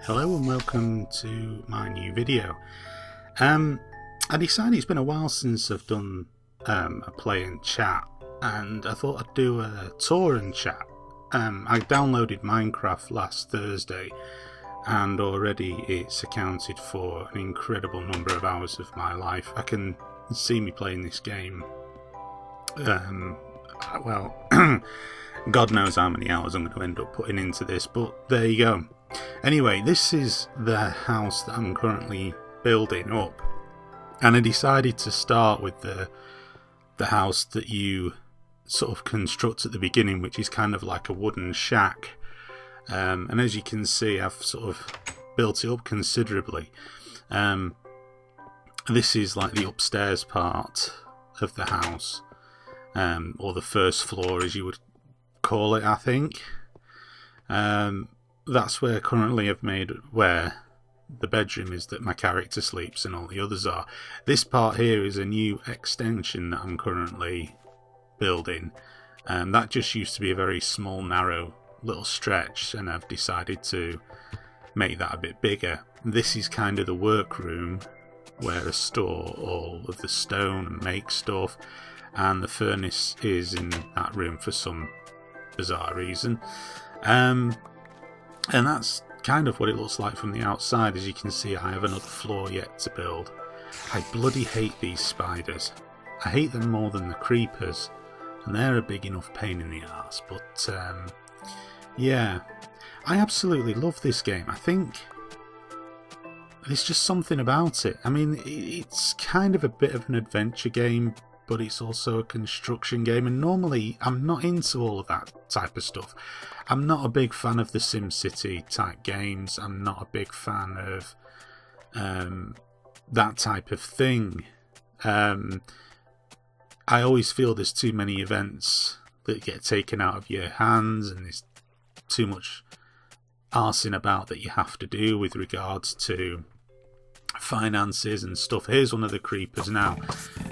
Hello and welcome to my new video. I decided it's been a while since I've done a play and chat, and I thought I'd do a tour and chat. I downloaded Minecraft last Thursday, and already it's accounted for an incredible number of hours of my life. I can see me playing this game. Well, God knows how many hours I'm going to end up putting into this, but there you go. Anyway, this is the house that I'm currently building up, and I decided to start with the house that you sort of construct at the beginning, which is kind of like a wooden shack. And as you can see, I've sort of built it up considerably. This is like the upstairs part of the house, or the first floor as you would call it, I think. That's where currently I've made where the bedroom is that my character sleeps and all the others are. This part here is a new extension that I'm currently building. That just used to be a very small, narrow little stretch, and I've decided to make that a bit bigger. This is kind of the workroom where I store all of the stone and make stuff, and the furnace is in that room for some bizarre reason. And that's kind of what it looks like from the outside. As you can see, I have another floor yet to build. I bloody hate these spiders. I hate them more than the creepers, and they're a big enough pain in the arse. But yeah, I absolutely love this game. I think there's just something about it. I mean, it's kind of a bit of an adventure game, but it's also a construction game, and normally I'm not into all of that type of stuff. I'm not a big fan of the SimCity type games. I'm not a big fan of that type of thing. I always feel there's too many events that get taken out of your hands, and there's too much arsing about that you have to do with regards to finances and stuff. Here's one of the creepers now.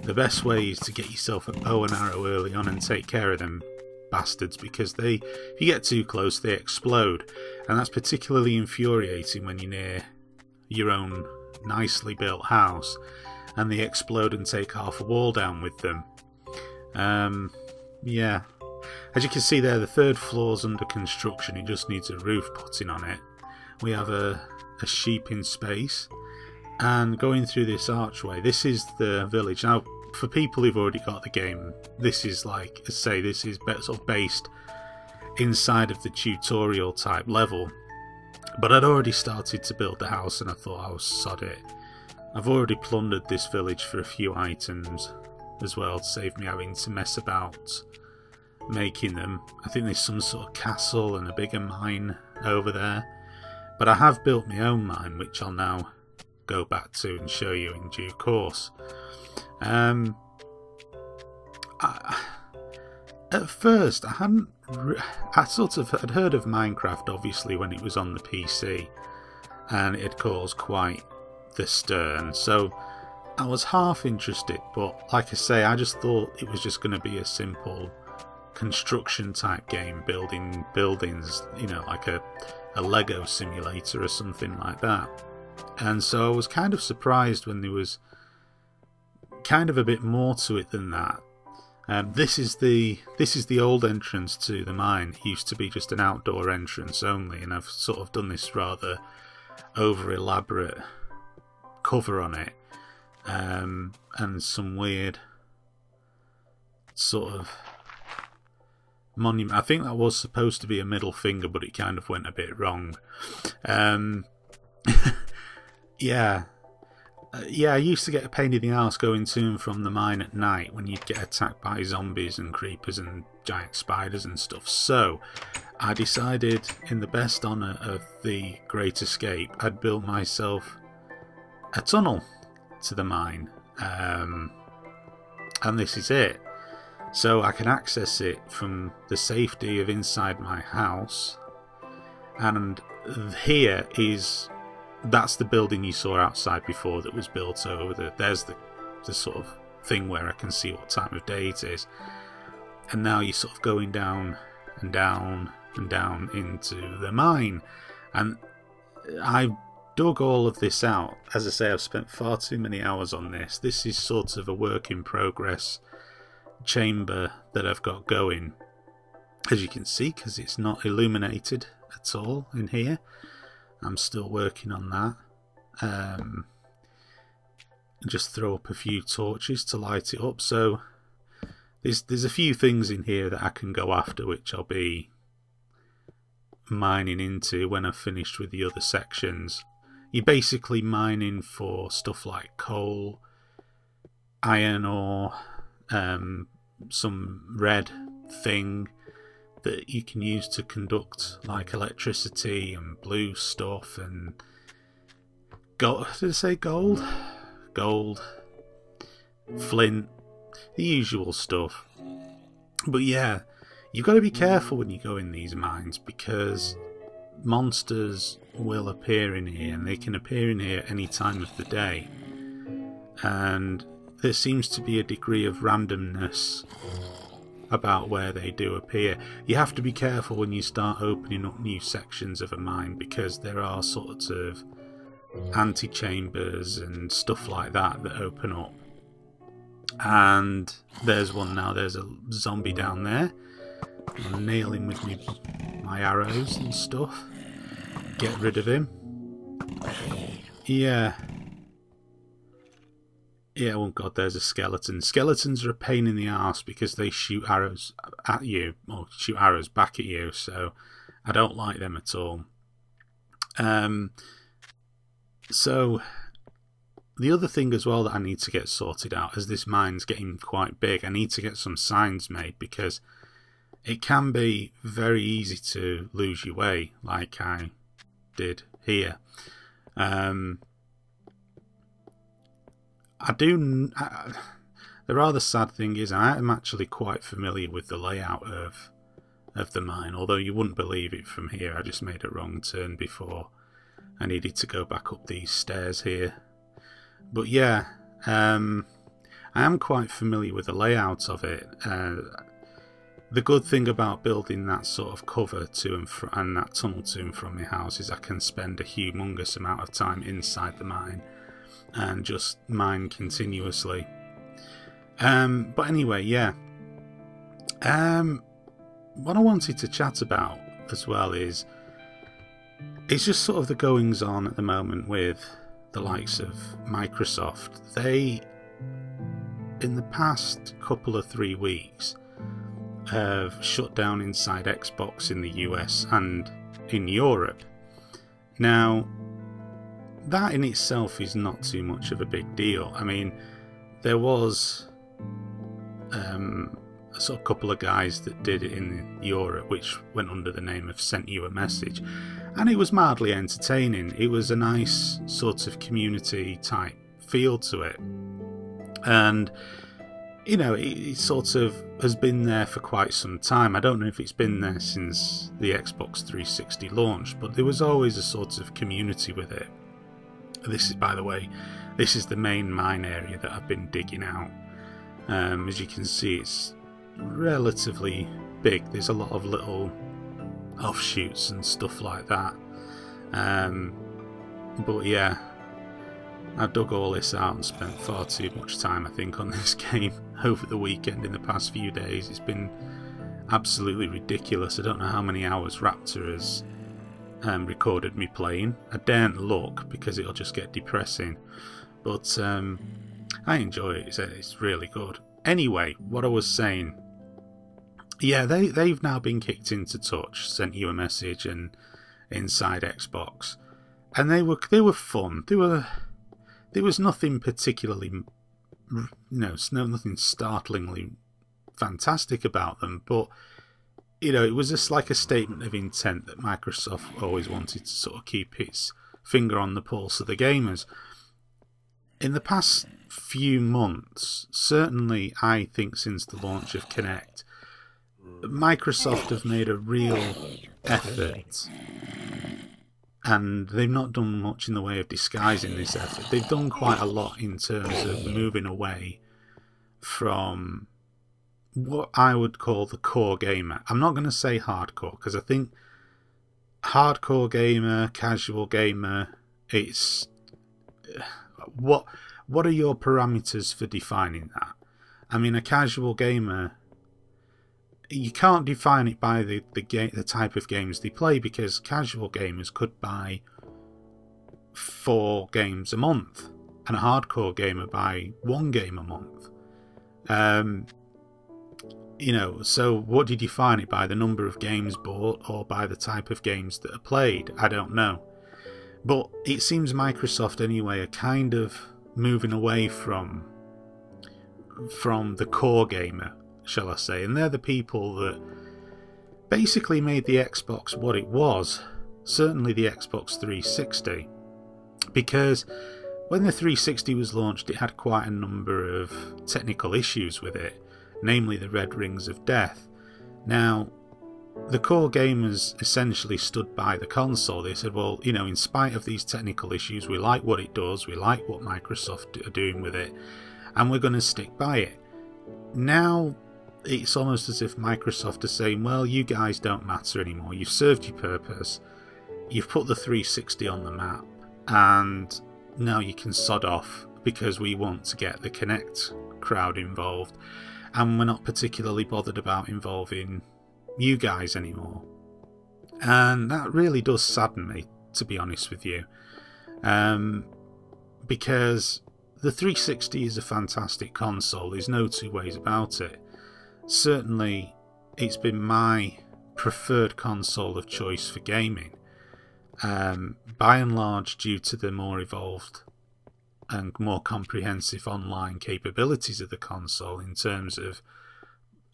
The best way is to get yourself a bow and arrow early on and take care of them bastards, because if you get too close, they explode, and that's particularly infuriating when you're near your own nicely built house and they explode and take half a wall down with them. Yeah, as you can see there, the third floor's under construction. It just needs a roof putting on it. We have a sheep in space, and going through this archway, this is the village. Now, for people who've already got the game, this is like, I say, this is sort of based inside of the tutorial type level. But I'd already started to build the house, and I thought I was sod it. I've already plundered this village for a few items as well, to save me having to mess about making them. I think there's some sort of castle and a bigger mine over there. But I have built my own mine, which I'll now go back to and show you in due course. At first, I sort of had heard of Minecraft, obviously, when it was on the PC, and it had caused quite the stir, so I was half interested, but like I say, I just thought it was just going to be a simple construction type game, building buildings, you know, like a Lego simulator or something like that. And so I was kind of surprised when there was kind of a bit more to it than that. This is the old entrance to the mine. It used to be just an outdoor entrance only, and I've sort of done this rather over elaborate cover on it, and some weird sort of monument. I think that was supposed to be a middle finger, but it kind of went a bit wrong. Yeah. Yeah, I used to get a pain in the arse going to and from the mine at night when you'd get attacked by zombies and creepers and giant spiders and stuff. So I decided, in the best honour of the Great Escape, I'd built myself a tunnel to the mine. And this is it. So I can access it from the safety of inside my house. And here is... that's the building you saw outside before that was built over there. There's the sort of thing where I can see what time of day it is. And now you're sort of going down and down and down into the mine. And I've dug all of this out. As I say, I've spent far too many hours on this. This is sort of a work in progress chamber that I've got going, as you can see, because it's not illuminated at all in here. I'm still working on that. Just throw up a few torches to light it up. So there's a few things in here that I can go after, which I'll be mining into when I've finished with the other sections. You're basically mining for stuff like coal, iron ore, some red thing that you can use to conduct like electricity, and blue stuff, and gold. Did I say gold? Gold, flint, the usual stuff. But yeah, you've got to be careful when you go in these mines, because monsters will appear in here, and they can appear in here any time of the day. And there seems to be a degree of randomness about where they do appear. You have to be careful when you start opening up new sections of a mine, because there are sorts of antechambers and stuff like that that open up. And there's one now. There's a zombie down there. I'm nailing with my arrows and stuff. Get rid of him. Yeah. Yeah, oh god, there's a skeleton. Skeletons are a pain in the arse because they shoot arrows at you, or shoot arrows back at you, so I don't like them at all. So the other thing as well that I need to get sorted out, as this mine's getting quite big, I need to get some signs made, because it can be very easy to lose your way, like I did here. The rather sad thing is I am actually quite familiar with the layout of the mine, although you wouldn't believe it from here. I just made a wrong turn before. I needed to go back up these stairs here. But yeah, I am quite familiar with the layout of it. The good thing about building that sort of cover to and that tunnel to and from my house is I can spend a humongous amount of time inside the mine and just mine continuously. But anyway, yeah. What I wanted to chat about as well is it's just sort of the goings on at the moment with the likes of Microsoft. They, in the past couple of 3 weeks, have shut down Inside Xbox in the US and in Europe. Now, that in itself is not too much of a big deal. I mean, there was a sort of couple of guys that did it in Europe, which went under the name of Sent You a Message, and it was mildly entertaining. It was a nice sort of community type feel to it, and you know, it sort of has been there for quite some time. I don't know if it's been there since the Xbox 360 launched, but there was always a sort of community with it. This is, by the way, this is the main mine area that I've been digging out. As you can see, it's relatively big. There's a lot of little offshoots and stuff like that. But yeah, I've dug all this out and spent far too much time, I think, on this game over the weekend in the past few days. It's been absolutely ridiculous. I don't know how many hours Raptor has recorded me playing. I daren't look because it'll just get depressing. But I enjoy it. It's really good. Anyway, what I was saying. Yeah, they've now been kicked into touch, Sent You a Message, and Inside Xbox, and they were fun. There was nothing particularly, nothing startlingly fantastic about them, but you know, it was just like a statement of intent that Microsoft always wanted to sort of keep its finger on the pulse of the gamers. In the past few months, certainly I think since the launch of Kinect, Microsoft have made a real effort, and they've not done much in the way of disguising this effort. They've done quite a lot in terms of moving away from what I would call the core gamer. I'm not going to say hardcore, because I think hardcore gamer, casual gamer, it's what are your parameters for defining that? I mean, a casual gamer, you can't define it by the type of games they play, because casual gamers could buy 4 games a month, and a hardcore gamer buy 1 game a month. You know, so what do you define it by? The number of games bought, or by the type of games that are played? I don't know. But it seems Microsoft anyway are kind of moving away from the core gamer, shall I say, and they're the people that basically made the Xbox what it was, certainly the Xbox 360, because when the 360 was launched it had quite a number of technical issues with it, namely the red rings of death. Now, the core gamers essentially stood by the console. They said, well, you know, in spite of these technical issues, we like what it does, we like what Microsoft are doing with it, and we're going to stick by it. Now, it's almost as if Microsoft are saying, well, you guys don't matter anymore. You've served your purpose. You've put the 360 on the map, and now you can sod off, because we want to get the Kinect crowd involved, and we're not particularly bothered about involving you guys anymore. And that really does sadden me, to be honest with you, because the 360 is a fantastic console, there's no two ways about it. Certainly it's been my preferred console of choice for gaming, by and large due to the more evolved and more comprehensive online capabilities of the console, in terms of,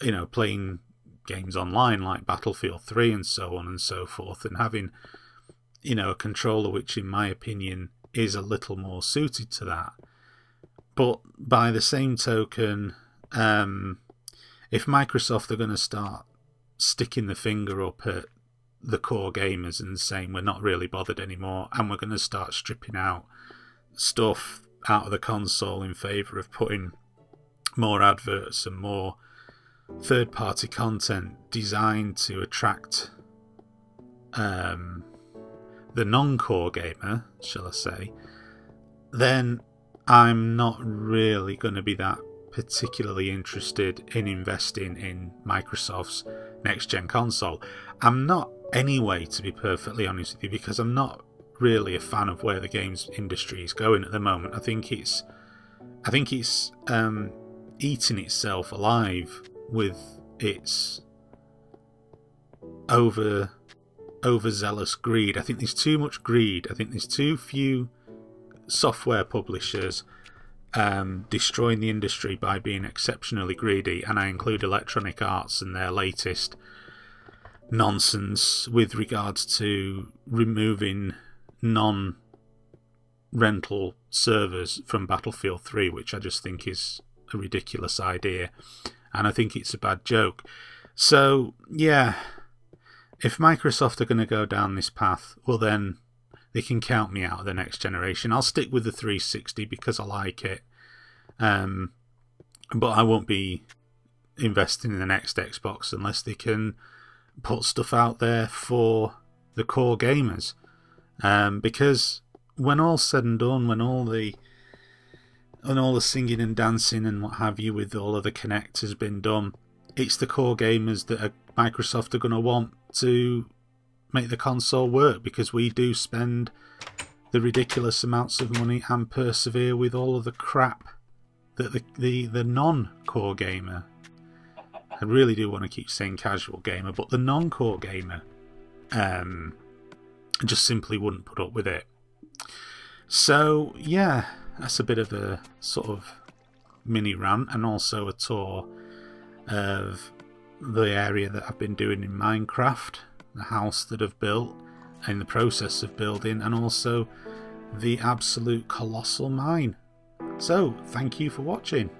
you know, playing games online like Battlefield 3 and so on and so forth, and having, you know, a controller which in my opinion is a little more suited to that. But by the same token, if Microsoft are going to start sticking the finger up at the core gamers and saying we're not really bothered anymore, and we're going to start stripping out stuff out of the console in favour of putting more adverts and more third-party content designed to attract the non-core gamer, shall I say, then I'm not really going to be that particularly interested in investing in Microsoft's next-gen console. I'm not anyway, to be perfectly honest with you, because I'm not really a fan of where the games industry is going at the moment. I think it's eating itself alive with its overzealous greed. I think there's too much greed. I think there's too few software publishers destroying the industry by being exceptionally greedy, and I include Electronic Arts and their latest nonsense with regards to removing non-rental servers from Battlefield 3, which I just think is a ridiculous idea, and I think it's a bad joke. So yeah, if Microsoft are going to go down this path, well then they can count me out of the next generation. I'll stick with the 360 because I like it, but I won't be investing in the next Xbox unless they can put stuff out there for the core gamers. Because when all's said and done, when all the singing and dancing and what have you with all of the Kinect has been done, it's the core gamers that Microsoft are going to want to make the console work, because we do spend the ridiculous amounts of money and persevere with all of the crap that the non-core gamer, I really do want to keep saying casual gamer, but the non-core gamer just simply wouldn't put up with it. So yeah, that's a bit of a sort of mini rant, and also a tour of the area that I've been doing in Minecraft, the house that I've built, in the process of building, and also the absolute colossal mine. So thank you for watching.